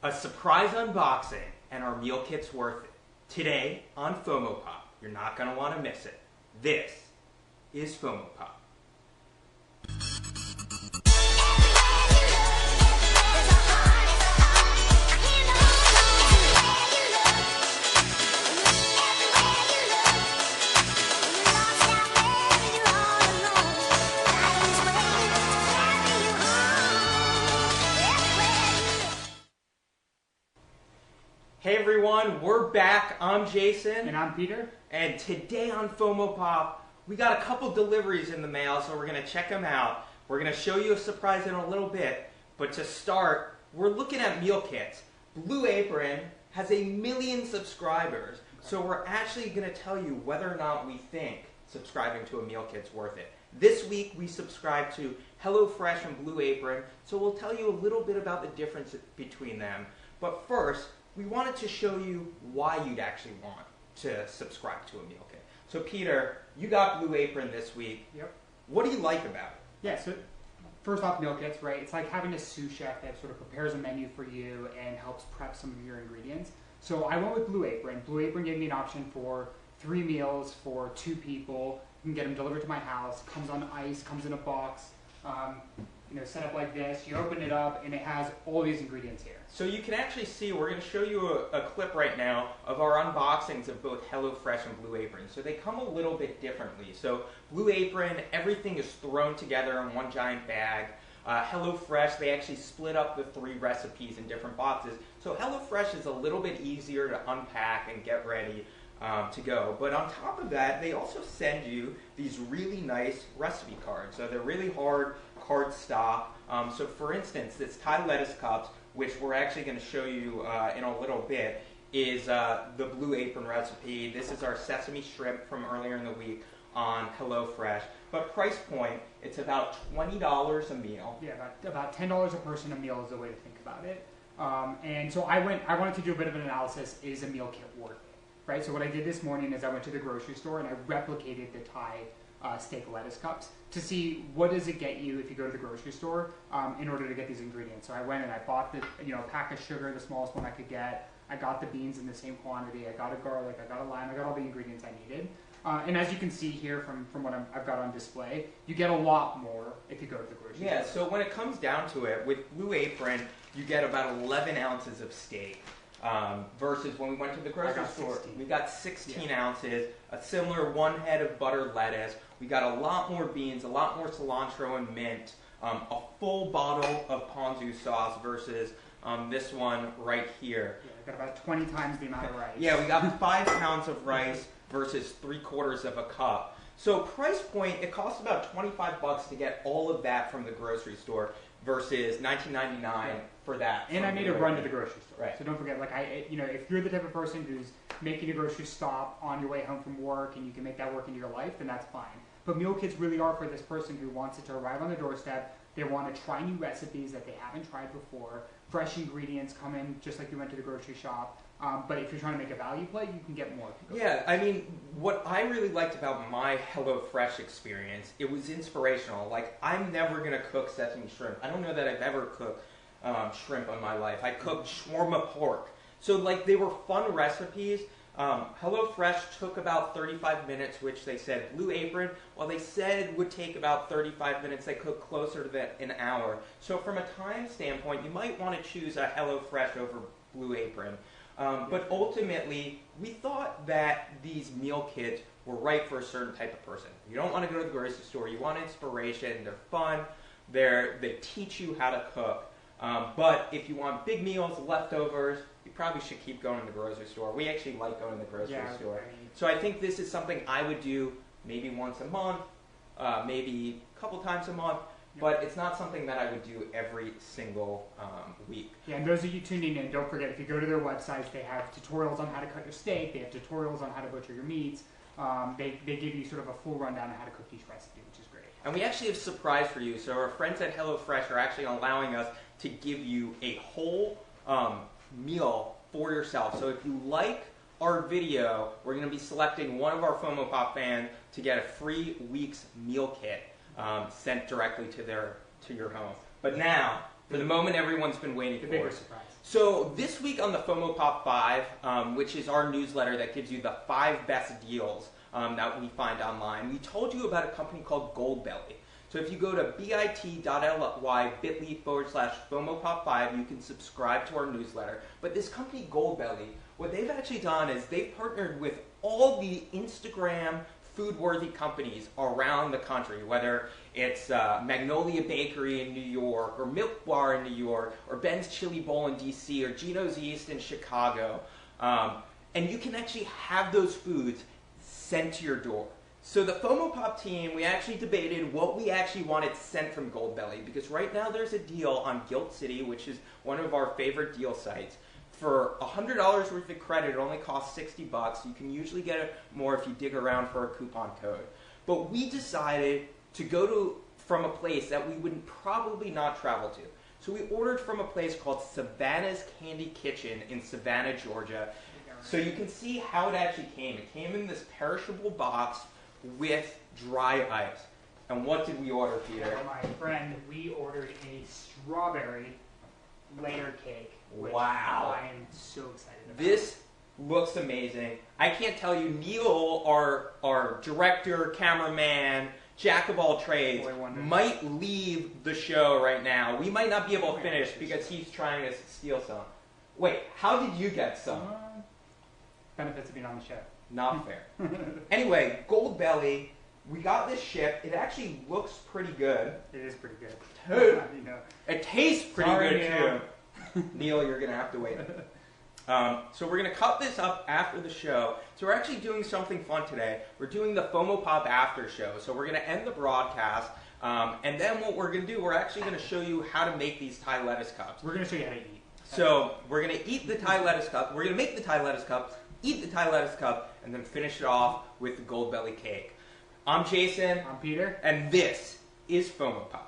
A surprise unboxing, and our meal kit's worth it. Today on FOMOPOP, you're not going to want to miss it. This is FOMOPOP. Hey everyone, we're back. I'm Jason. And I'm Peter. And today on FOMOPOP, we got a couple deliveries in the mail, so we're going to check them out. We're going to show you a surprise in a little bit. But to start, we're looking at meal kits. Blue Apron has 1 million subscribers, so we're actually going to tell you whether or not we think subscribing to a meal kit's worth it. This week, we subscribe to HelloFresh and Blue Apron, so we'll tell you a little bit about the difference between them. But first, we wanted to show you why you'd actually want to subscribe to a meal kit. So Peter, you got Blue Apron this week. Yep. What do you like about it? Yeah, so first off, meal kits, right? It's like having a sous chef that sort of prepares a menu for you and helps prep some of your ingredients. So I went with Blue Apron. Blue Apron gave me an option for 3 meals for 2 people. You can get them delivered to my house. Comes on ice, comes in a box. Set up like this. You open it up, and it has all these ingredients here. So you can actually see, we're going to show you a clip right now of our unboxings of both HelloFresh and Blue Apron. So they come a little bit differently. So Blue Apron, everything is thrown together in one giant bag. HelloFresh, they actually split up the 3 recipes in different boxes. So HelloFresh is a little bit easier to unpack and get ready to go. But on top of that, they also send you these really nice recipe cards. So they're really hard cardstock. So for instance, this Thai lettuce cups, which we're actually going to show you in a little bit, is the Blue Apron recipe. This is our sesame shrimp from earlier in the week on HelloFresh. But price point, it's about $20 a meal. Yeah, about $10 a person a meal is the way to think about it. And so I wanted to do a bit of an analysis. Is a meal kit worth it? Right. So what I did this morning is I went to the grocery store and I replicated the Thai steak lettuce cups to see what does it get you if you go to the grocery store in order to get these ingredients. So I went and I bought the pack of sugar, the smallest one I could get. I got the beans in the same quantity. I got a garlic. I got a lime. I got all the ingredients I needed. And as you can see here from what I've got on display, you get a lot more if you go to the grocery store. Yeah. So when it comes down to it, with Blue Apron, you get about 11 ounces of steak. Versus when we went to the grocery store, we got 16 ounces, a similar 1 head of buttered lettuce. We got a lot more beans, a lot more cilantro and mint, a full bottle of ponzu sauce versus this one right here. Yeah, we got about 20 times the amount of rice. Yeah, we got 5 pounds of rice versus 3/4 of a cup. So price point, it costs about $25 to get all of that from the grocery store versus $19.99 for that. And I made a run to the grocery store. Right. So don't forget, if you're the type of person who's making a grocery stop on your way home from work and you can make that work into your life, then that's fine. But meal kits really are for this person who wants it to arrive on their doorstep. They want to try new recipes that they haven't tried before. Fresh ingredients come in just like you went to the grocery shop. But if you're trying to make a value play, you can get more. Yeah, I mean, what I really liked about my HelloFresh experience, it was inspirational. Like, I'm never going to cook sesame shrimp. I don't know that I've ever cooked shrimp in my life. I cooked shawarma pork. So, they were fun recipes. HelloFresh took about 35 minutes, which they said Blue Apron, while they said would take about 35 minutes, they cooked closer to an hour. So from a time standpoint, you might want to choose a HelloFresh over Blue Apron. But ultimately, we thought that these meal kits were right for a certain type of person. You don't want to go to the grocery store. You want inspiration. They're fun. They teach you how to cook. But if you want big meals, leftovers, you probably should keep going to the grocery store. We actually like going to the grocery store. So I think this is something I would do maybe once a month, maybe a couple times a month. But it's not something that I would do every single week. Yeah, and those of you tuning in, don't forget, if you go to their websites, they have tutorials on how to cut your steak. They have tutorials on how to butcher your meats. They give you sort of a full rundown on how to cook each recipe, which is great. And we actually have a surprise for you. So our friends at HelloFresh are actually allowing us to give you a whole meal for yourself. So if you like our video, we're going to be selecting one of our FOMOPOP fans to get a free week's meal kit sent directly to your home. But now, for the moment everyone's been waiting for, the bigger surprise. So this week on the FOMOPOP 5, which is our newsletter that gives you the 5 best deals that we find online, we told you about a company called Goldbelly. So if you go to bit.ly/FOMOPOP5, you can subscribe to our newsletter. But this company, Goldbelly, what they've actually done is they've partnered with all the Instagram food-worthy companies around the country, whether it's Magnolia Bakery in New York, or Milk Bar in New York, or Ben's Chili Bowl in DC, or Gino's East in Chicago. And you can actually have those foods sent to your door. So the FOMOPOP team, we actually debated what we actually wanted sent from Goldbelly, because right now there's a deal on Guilt City, which is one of our favorite deal sites. For $100 worth of credit, it only costs $60. You can usually get it more if you dig around for a coupon code. But we decided to go from a place that we would probably not travel to. So we ordered from a place called Savannah's Candy Kitchen in Savannah, Georgia. So you can see how it actually came. It came in this perishable box with dry ice. And what did we order, Peter? My friend, we ordered a strawberry layer cake. Wow. I am so excited about. This looks amazing. I can't tell you, Neil, our director, cameraman, jack of all trades, might leave the show right now. We might not be able to finish because he's trying to steal some. Wait, how did you get some? Benefits of being on the show. Not fair. Anyway, Goldbelly, we got this shipped. It actually looks pretty good. It is pretty good. Dude, You know. it tastes pretty Sorry, good Neil. too. Neil, you're going to have to wait. So we're going to cut this up after the show. So we're actually doing something fun today. We're doing the FOMOPOP after show. So we're going to end the broadcast. And then what we're going to do, we're actually going to show you how to make these Thai lettuce cups. We're going to show you how to eat. So we're going to eat the Thai lettuce cup. We're going to make the Thai lettuce cup, eat the Thai lettuce cup, and then finish it off with the Goldbelly cake. I'm Jason. I'm Peter. And this is FOMOPOP.